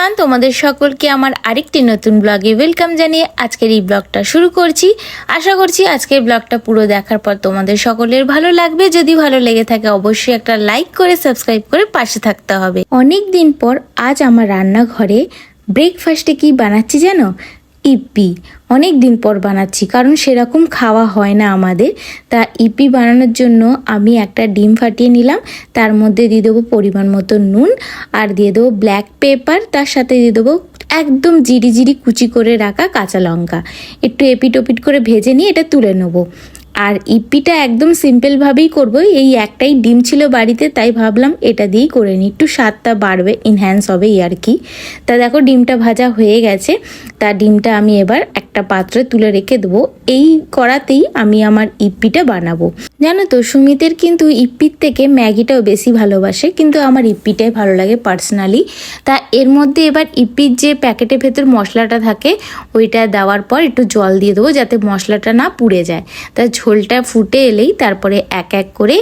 Everyone, তোমাদের সকলকে আমার আরেকটি নতুন ব্লগে ওয়েলকাম জানিয়ে আজকের এই ব্লগটা শুরু করছি। আশা করছি আজকের ব্লগটা পুরো দেখার পর তোমাদের সকলের ভালো লাগবে। যদি ভালো লেগে থাকে অবশ্যই একটা লাইক করে সাবস্ক্রাইব করে পাশে থাকতে হবে। অনেক দিন পর আজ আমার রান্নাঘরে ব্রেকফাস্টে কি বানাচ্ছি জানো? ইপি। অনেক দিন পর বানাচ্ছি, কারণ সেরকম খাওয়া হয় না আমাদের। তা ইপি বানানোর জন্য আমি একটা ডিম ফাটিয়ে নিলাম, তার মধ্যে দিয়ে দেবো পরিমাণ মতো নুন, আর দিয়ে দেবো ব্ল্যাক পেপার, তার সাথে দিয়ে দেবো একদম জিরি জিরি কুচি করে রাখা কাঁচা লঙ্কা। একটু এপিট ওপিট করে ভেজে নিয়ে এটা তুলে নেবো। আর ইপিটা একদম সিম্পলভাবেই করবো। এই একটাই ডিম ছিল বাড়িতে, তাই ভাবলাম এটা দিয়েই করে নিই, একটু স্বাদটা বাড়বে, এনহ্যান্স হবে এই আর কি। তা দেখো ডিমটা ভাজা হয়ে গেছে। তা ডিমটা আমি এবার একটা পাত্রে তুলে রেখে দেবো। এই কড়াতেই আমি আমার ইপিটা বানাবো। জানো তো, সুমিতের কিন্তু ইপির থেকে ম্যাগিটাও বেশি ভালোবাসে, কিন্তু আমার ইপিটাই ভালো লাগে পার্সোনালি। তা এর মধ্যে এবার ইপির যে প্যাকেটের ভেতর মশলাটা থাকে ওইটা দেওয়ার পর একটু জল দিয়ে দেবো, যাতে মশলাটা না পুড়ে যায়। তা ঝোলটা ফুটে এলেই তারপরে এক এক করে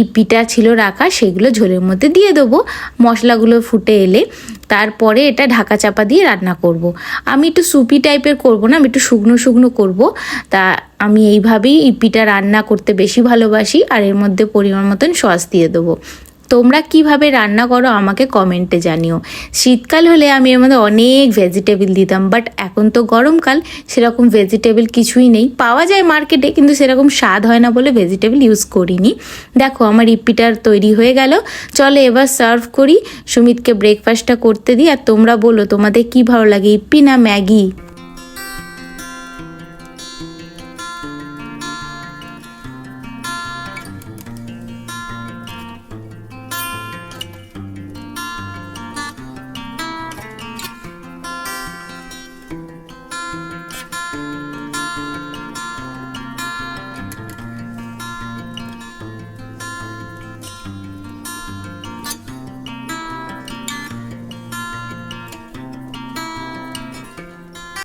ইপিটা ছিল রাখা সেগুলো ঝোলের মধ্যে দিয়ে দেবো। মশলাগুলো ফুটে এলে তারপরে এটা ঢাকা চাপা দিয়ে রান্না করব। আমি একটু সুপি টাইপের করব না, আমি একটু শুকনো শুকনো করব। তা আমি এইভাবেই ইপিটা রান্না করতে বেশি ভালোবাসি। আর এর মধ্যে পরিমাণ মতন সস দিয়ে দেবো। তোমরা কিভাবে রান্না করো আমাকে কমেন্টে জানিও। শীতকাল হলে আমি এর মধ্যে অনেক ভেজিটেবল দিতাম, বাট এখন তো গরমকাল, সেরকম ভেজিটেবল কিছুই নেই। পাওয়া যায় মার্কেটে, কিন্তু সেরকম স্বাদ হয় না বলে ভেজিটেবল ইউজ করিনি। দেখো আমার ইপিটার তৈরি হয়ে গেল। চলো এবার সার্ভ করি, সুমিতকে ব্রেকফাস্টটা করতে দিই। আর তোমরা বলো তোমাদের কি ভালো লাগে, ইপি না ম্যাগি?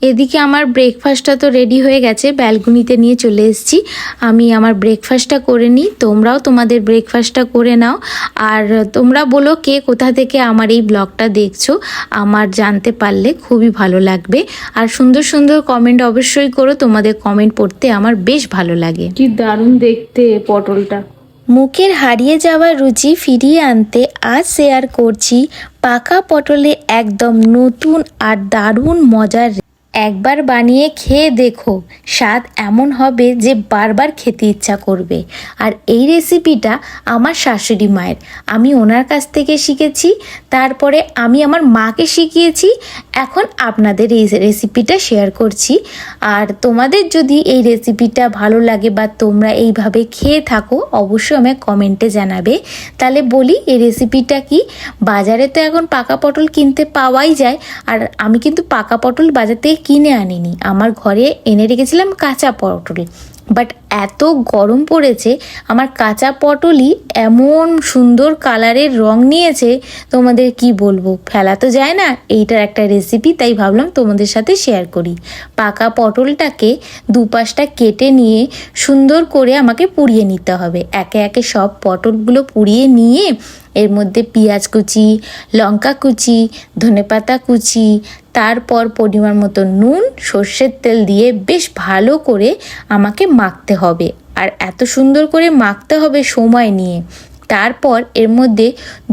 এদিকে আমার ব্রেকফাস্টটা তো রেডি হয়ে গেছে, ব্যালকনিতে নিয়ে চলে এসেছি। আমি আমার ব্রেকফাস্টটা করে নিই, তোমরাও তোমাদের ব্রেকফাস্টটা করে নাও। আর তোমরা বলো কে কোথা থেকে আমার এই ব্লগটা দেখছো, আমার জানতে পারলে খুবই ভালো লাগবে। আর সুন্দর সুন্দর কমেন্ট অবশ্যই করো, তোমাদের কমেন্ট পড়তে আমার বেশ ভালো লাগে। কি দারুণ দেখতে পটলটা। মুখের হারিয়ে যাওয়া রুচি ফিরিয়ে আনতে আজ শেয়ার করছি পাকা পটলে একদম নতুন আর দারুণ মজার। একবার বানিয়ে খেয়ে দেখো, স্বাদ এমন হবে যে বারবার খেতে ইচ্ছা করবে। আর এই রেসিপিটা আমার শাশুড়ি মায়ের, আমি ওনার কাছ থেকে শিখেছি, তারপরে আমি আমার মাকে শিখিয়েছি, এখন আপনাদের এই রেসিপিটা শেয়ার করছি। আর তোমাদের যদি এই রেসিপিটা ভালো লাগে বা তোমরা এইভাবে খেয়ে থাকো অবশ্যই আমায় কমেন্টে জানাবে। তাহলে বলি এই রেসিপিটা কি। বাজারে তো এখন পাকা পটল কিনতে পাওয়াই যায়, আর আমি কিন্তু পাকা পটল বাজার থেকে কিনে আনিনি, আমার ঘরে এনে রেখেছিলাম কাঁচা পটল। বাট এত গরম পড়েছে, আমার কাঁচা পটলই এমন সুন্দর কালারের রং নিয়েছে, তোমাদের কি বলবো, ফেলা তো যায় না। এইটার একটা রেসিপি, তাই ভাবলাম তোমাদের সাথে শেয়ার করি। পাকা পটলটাকে দুপাশটা কেটে নিয়ে সুন্দর করে আমাকে পুড়িয়ে নিতে হবে। একে একে সব পটলগুলো পুড়িয়ে নিয়ে এর মধ্যে পেঁয়াজ কুচি, লঙ্কা কুচি, ধনেপাতা কুচি, তারপর পরিমাণ মতো নুন, সর্ষের তেল দিয়ে বেশ ভালো করে আমাকে মাখতে হবে। আর এত সুন্দর করে মাখতে হবে সময় নিয়ে। তারপর এর মধ্যে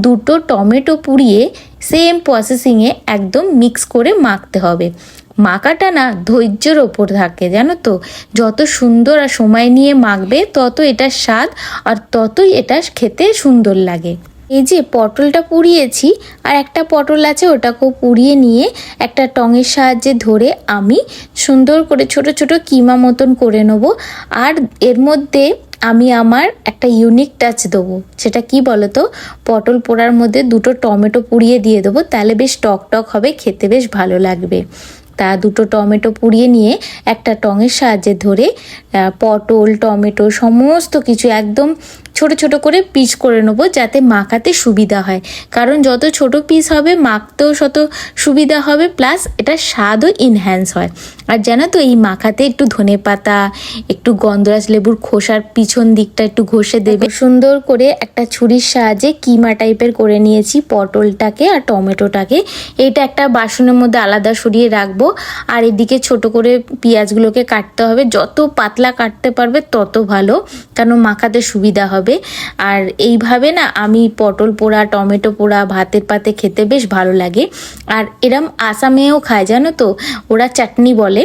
দুটো টমেটো পুড়িয়ে সেম প্রসেসিংয়ে একদম মিক্স করে মাখতে হবে। মাখাটা না ধৈর্যের ওপর থাকে, জানো তো। যত সুন্দর আর সময় নিয়ে মাখবে তত এটার স্বাদ আর ততই এটা খেতে সুন্দর লাগে। এই যে পটলটা পুড়িয়েছি, আর একটা পটল আছে ওটাকেও পুড়িয়ে নিয়ে একটা টঙের সাহায্যে ধরে আমি সুন্দর করে ছোট ছোট কিমা মতন করে নেব। আর এর মধ্যে আমি আমার একটা ইউনিক টাচ দেবো, সেটা কি বলো তো, পটল পোড়ার মধ্যে দুটো টমেটো পুড়িয়ে দিয়ে দেবো, তাহলে বেশ টক টক হবে, খেতে বেশ ভালো লাগবে। তা দুটো টমেটো পুড়িয়ে নিয়ে একটা টঙের সাহায্যে ধরে পটল টমেটো সমস্ত কিছু একদম ছোট ছোট করে পিস করে নেবো যাতে মাখাতে সুবিধা হয়, কারণ যত ছোট পিস হবে মাখতেও তত সুবিধা হবে, প্লাস এটা স্বাদও ইনহ্যান্স হয়। আর জানো তো এই মাখাতে একটু ধনেপাতা, একটু গন্ধরাজ লেবুর খোসার পিছন দিকটা একটু ঘষে দেবে। সুন্দর করে একটা ছুরির সাহায্যে কিমা টাইপের করে নিয়েছি পটলটাকে আর টমেটোটাকে। এইটা একটা বাসনের মধ্যে আলাদা সরিয়ে রাখবো। আর এদিকে ছোট করে পেঁয়াজগুলোকে কাটতে হবে, যত পাতলা কাটতে পারবে তত ভালো, কারণ মাখাতে সুবিধা হবে। আর এইভাবে না আমি পটল পোড়া, টমেটো পোড়া ভাতের পাতে খেতে বেশ ভালো লাগে। আর এরম আসামেও খায় জানো তো, ওরা চাটনি বলে,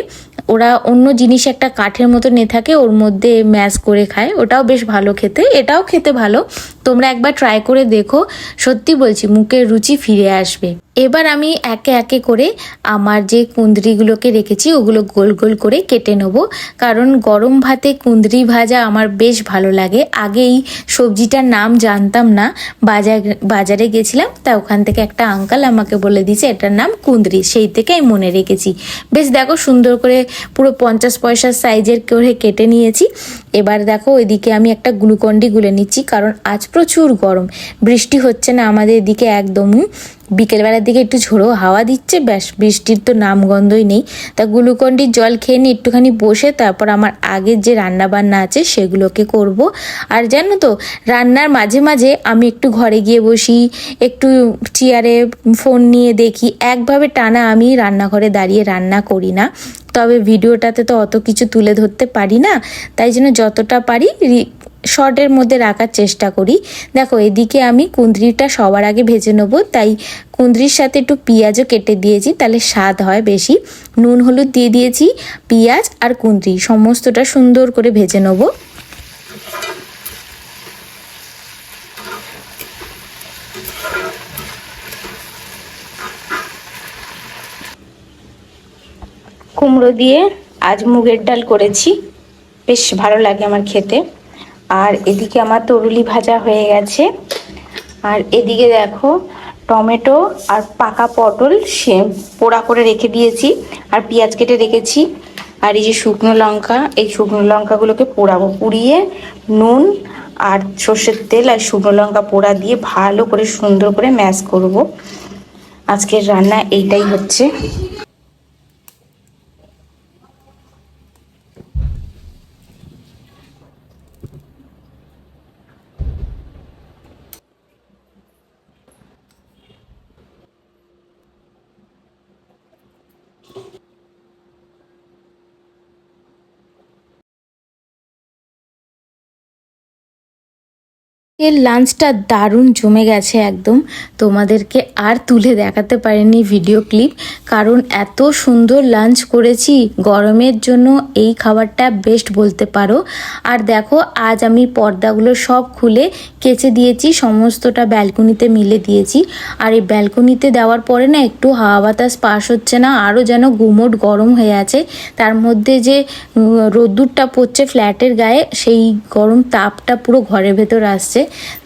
ওরা অন্য জিনিস একটা কাঠের মতো নিয়ে থাকে, ওর মধ্যে ম্যাশ করে খায়, ওটাও বেশ ভালো খেতে, এটাও খেতে ভালো। তোমরা একবার ট্রাই করে দেখো, সত্যি বলছি মুখের রুচি ফিরে আসবে। এবার আমি একে একে করে আমার যে কুঁদরিগুলোকে রেখেছি ওগুলো গোল গোল করে কেটে নেবো, কারণ গরম ভাতে কুঁদরি ভাজা আমার বেশ ভালো লাগে। আগে এই সবজিটার নাম জানতাম না, বাজারে গেছিলাম, তা ওখান থেকে একটা আঙ্কাল আমাকে বলে দিয়েছে এটার নাম কুঁদরি, সেই থেকে আমি মনে রেখেছি। বেশ দেখো সুন্দর করে পুরো 50 পয়সার সাইজের করে কেটে নিয়েছি। এবার দেখো ওইদিকে আমি একটা গ্লুকন্ডি গুলে নিচ্ছি, কারণ আজ প্রচুর গরম, বৃষ্টি হচ্ছে না আমাদের এদিকে একদমই, বিকেলবেলার দিকে একটু ঝোড়ো হাওয়া দিচ্ছে, ব্যাস বৃষ্টির তো নামগন্ধই নেই। তা গ্লুকন্ডির জল খেয়ে নিয়ে একটুখানি বসে তারপর আমার আগের যে রান্না বান্না আছে সেগুলোকে করব। আর জানো তো রান্নার মাঝে মাঝে আমি একটু ঘরে গিয়ে বসি, একটু চেয়ারে ফোন নিয়ে দেখি, একভাবে টানা আমি রান্নাঘরে দাঁড়িয়ে রান্না করি না। তবে ভিডিওটাতে তো অত কিছু তুলে ধরতে পারি না, তাই জন্য যতটা পারি শর্টের মধ্যে রাখার চেষ্টা করি। দেখো এদিকে আমি কুঁদরিটা সবার আগে ভেজে নেবো, তাই কুঁদরির সাথে একটু পেঁয়াজও কেটে দিয়েছি, তাহলে স্বাদ হয় বেশি। নুন হলুদ দিয়ে দিয়েছি, পেঁয়াজ আর কুঁদরি সমস্তটা সুন্দর করে ভেজে নেবো। কুমড়ো দিয়ে আজ মুগের ডাল করেছি, বেশ ভালো লাগে আমার খেতে। আর এদিকে আমার তরুলি ভাজা হয়ে গেছে। আর এদিকে দেখো টমেটো আর পাকা পটল সে পোড়া করে রেখে দিয়েছি, আর পেঁয়াজ কেটে রেখেছি। আর এই যে শুকনো লঙ্কা, এই শুকনো লঙ্কাগুলোকে পোড়াবো, পুড়িয়ে নুন আর সর্ষের তেল আর শুকনো লঙ্কা পোড়া দিয়ে ভালো করে সুন্দর করে ম্যাশ করব। আজকের রান্না এইটাই হচ্ছে। এর লাঞ্চটা দারুণ জমে গেছে একদম, তোমাদেরকে আর তুলে দেখাতে পারিনি ভিডিও ক্লিপ, কারণ এত সুন্দর লাঞ্চ করেছি। গরমের জন্য এই খাবারটা বেস্ট বলতে পারো। আর দেখো আজ আমি পর্দাগুলো সব খুলে কেচে দিয়েছি, সমস্তটা ব্যালকনিতে মিলে দিয়েছি। আর এই ব্যালকনিতে দেওয়ার পরে না একটু হাওয়া বাতাস পাস হচ্ছে না, আরও যেন গুমোট গরম হয়ে আছে। তার মধ্যে যে রোদ্দুরটা পড়ছে ফ্ল্যাটের গায়ে, সেই গরম তাপটা পুরো ঘরের ভেতর আসছে।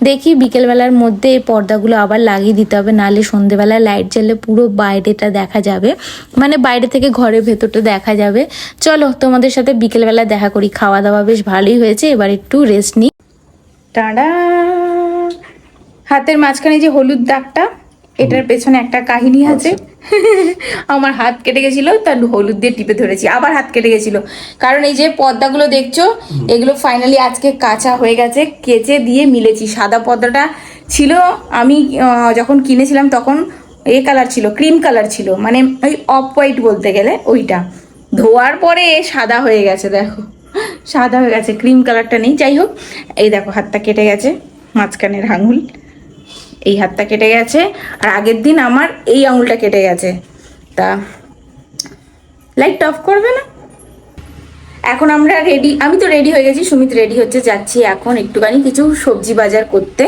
দেখি বিকেলবেলার মধ্যে এই পর্দাগুলো আবার লাগিয়ে দিতে হবে, নাহলে সন্ধেবেলায় লাইট জ্বালে পুরো বাইরেটা দেখা যাবে, মানে বাইরে থেকে ঘরের ভেতরটা দেখা যাবে। চলো তোমাদের সাথে বিকেলবেলা দেখা করি। খাওয়া দাওয়া বেশ ভালোই হয়েছে, এবার একটু রেস্ট নিই। টাডা, হাতের মাঝখানে যে হলুদ দাগটা, এটার পেছনে একটা কাহিনী আছে। আমার হাত কেটে গেছিল, তার হলুদ দিয়ে টিপে ধরেছি, আবার হাত কেটে গেছিল। কারণ এই যে পর্দাগুলো দেখছো, এগুলো ফাইনালি আজকে কাঁচা হয়ে গেছে, কেচে দিয়ে মিলেছি। সাদা পর্দাটা ছিল, আমি যখন কিনেছিলাম তখন কালার ছিল, ক্রিম কালার ছিল, মানে ওই অফ হোয়াইট বলতে গেলে ওইটা। ধোয়ার পরে সাদা হয়ে গেছে, দেখো সাদা হয়ে গেছে, ক্রিম কালারটা নেই। যাই হোক, এই দেখো হাতটা কেটে গেছে, মাঝখানের আঙুল, এই হাতটা কেটে গেছে। আর আগের দিন আমার এই আঙুলটা কেটে গেছে। তা লাইট অফ করবে না? এখন আমরা রেডি, আমি তো রেডি হয়ে গেছি, সুমিত রেডি হচ্ছে, যাচ্ছি এখন একটুখানি কিছু সবজি বাজার করতে।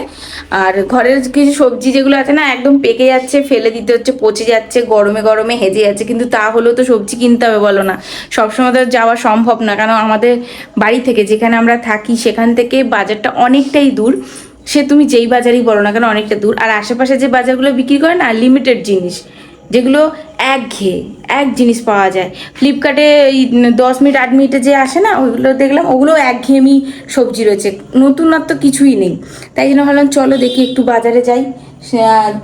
আর ঘরের কিছু সবজি যেগুলো আছে না একদম পেকে যাচ্ছে, ফেলে দিতে হচ্ছে, পচে যাচ্ছে, গরমে গরমে হেজে যাচ্ছে, কিন্তু তা হলেও তো সবজি কিনতে হবে বলো না, সবসময় তো যাওয়া সম্ভব না, কারণ আমাদের বাড়ি থেকে যেখানে আমরা থাকি সেখান থেকে বাজারটা অনেকটাই দূর। সে তুমি যেই বাজারই বলো না কেন অনেকটা দূর। আর আশেপাশে যে বাজারগুলো বিক্রি করে না লিমিটেড জিনিস, যেগুলো একঘেয়ে এক জিনিস পাওয়া যায়। ফ্লিপকার্টে এই 10 মিনিট 8 মিনিটে যে আসে না, ওইগুলো দেখলাম ওগুলো একঘেয়েমি সবজি রয়েছে, নতুনত্ব কিছুই নেই। তাই জন্য ভাবলাম চলো দেখি একটু বাজারে যাই,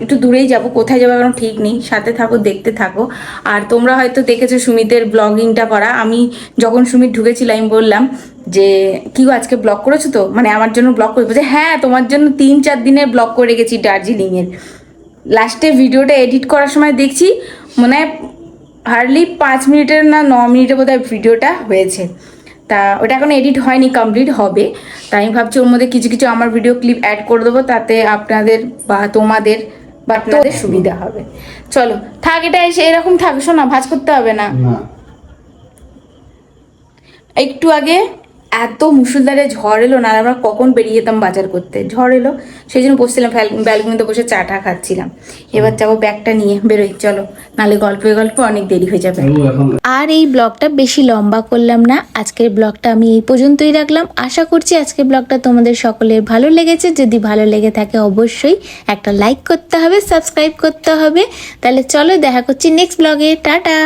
একটু দূরেই যাব, কোথায় যাবো কারণ ঠিক নেই, সাথে থাকো দেখতে থাকো। আর তোমরা হয়তো দেখেছো সুমিতের ব্লগিংটা করা, আমি যখন সুমিত ঢুকেছিল আমি বললাম যে কি গো আজকে ব্লগ করেছো তো, মানে আমার জন্য ব্লগ করে, বলছে হ্যাঁ তোমার জন্য 3-4 দিনের ব্লগ করে রেখেছি দার্জিলিংয়ের। লাস্টে ভিডিওটা এডিট করার সময় দেখছি মানে হার্ডলি 5 মিনিটের না 9 মিনিটের বোধহয় ভিডিওটা হয়েছে। তা ওটা এখন এডিট হয়নি, কমপ্লিট হবে। তাই আমি ভাবছি ওর মধ্যে কিছু কিছু আমার ভিডিও ক্লিপ অ্যাড করে দেবো, তাতে আপনাদের বা তোমাদের বা আপনাদের সুবিধা হবে। চলো থাক, এটা এসে এরকম থাক, শোনা ভাজ করতে হবে না। একটু আগে এত মুষলধারে ঝড় এলো না, আমরা কখন বেরিয়ে যেতাম বাজার করতে, ঝড় এলো সেই জন্য বসছিলাম ব্যালকনিতে বসে চা টা খাচ্ছিলাম। এবার যাবো ব্যাগটা নিয়ে বেরোই, চলো, নাহলে গল্পে গল্পে অনেক দেরি হয়ে যাবে। আর এই ব্লগটা বেশি লম্বা করলাম না, আজকের ব্লগটা আমি এই পর্যন্তই রাখলাম। আশা করছি আজকের ব্লগটা তোমাদের সকলের ভালো লেগেছে। যদি ভালো লেগে থাকে অবশ্যই একটা লাইক করতে হবে, সাবস্ক্রাইব করতে হবে। তাহলে চলো দেখা করছি নেক্সট ব্লগে, টাটা।